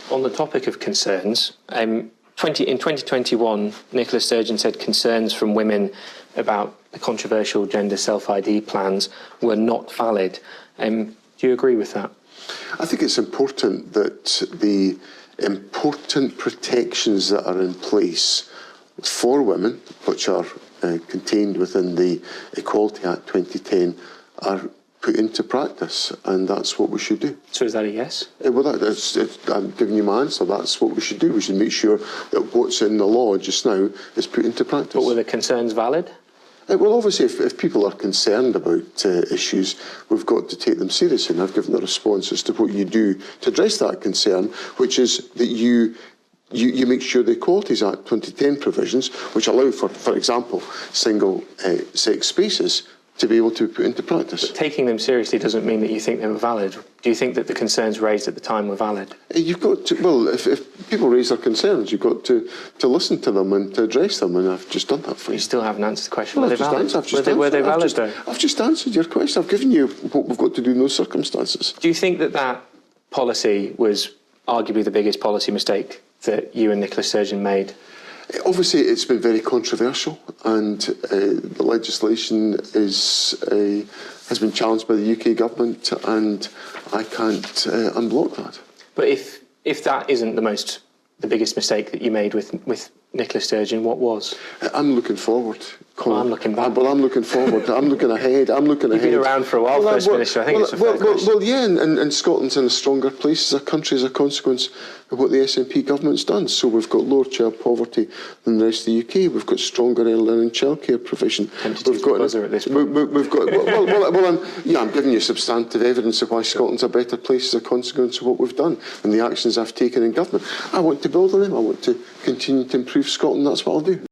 On the topic of concerns, in 2021, Nicola Sturgeon said concerns from women about the controversial gender self-ID plans were not valid. Do you agree with that? I think it's important that the important protections that are in place for women, which are contained within the Equality Act 2010, are put into practice, and that's what we should do. So is that a yes? Well, I'm giving you my answer. That's what we should do. We should make sure that what's in the law just now is put into practice. But were the concerns valid? Well, obviously, if people are concerned about issues, we've got to take them seriously, and I've given a response as to what you do to address that concern, which is that you make sure the Equalities Act 2010 provisions, which allow for example, single-sex spaces, to be able to be put into practice. But taking them seriously doesn't mean that you think they were valid. Do you think that the concerns raised at the time were valid? You've got to, well, if people raise their concerns, you've got to listen to them and to address them, and I've just done that for you. You still haven't answered the question. Well, Were they valid? Were they valid, though? I've just answered your question. I've given you what we've got to do in those circumstances. Do you think that that policy was arguably the biggest policy mistake that you and Nicola Sturgeon made? Obviously, it's been very controversial, and the legislation has been challenged by the UK government, and I can't unblock that. But if that isn't the biggest mistake that you made with Nicola Sturgeon, what was? I'm looking forward. Well, I'm looking back. Well, I'm looking forward. I'm looking ahead. You've been around for a while, First Minister. I think it's a fair question. Well, yeah, and Scotland's in a stronger place as a country as a consequence of what the SNP government's done. So we've got lower child poverty than the rest of the UK. We've got stronger early learning childcare provision. We've got at this point. We've got I'm giving you substantive evidence of why Scotland's a better place as a consequence of what we've done and the actions I've taken in government. I want to build on them. I want to continue to improve Scotland. That's what I'll do.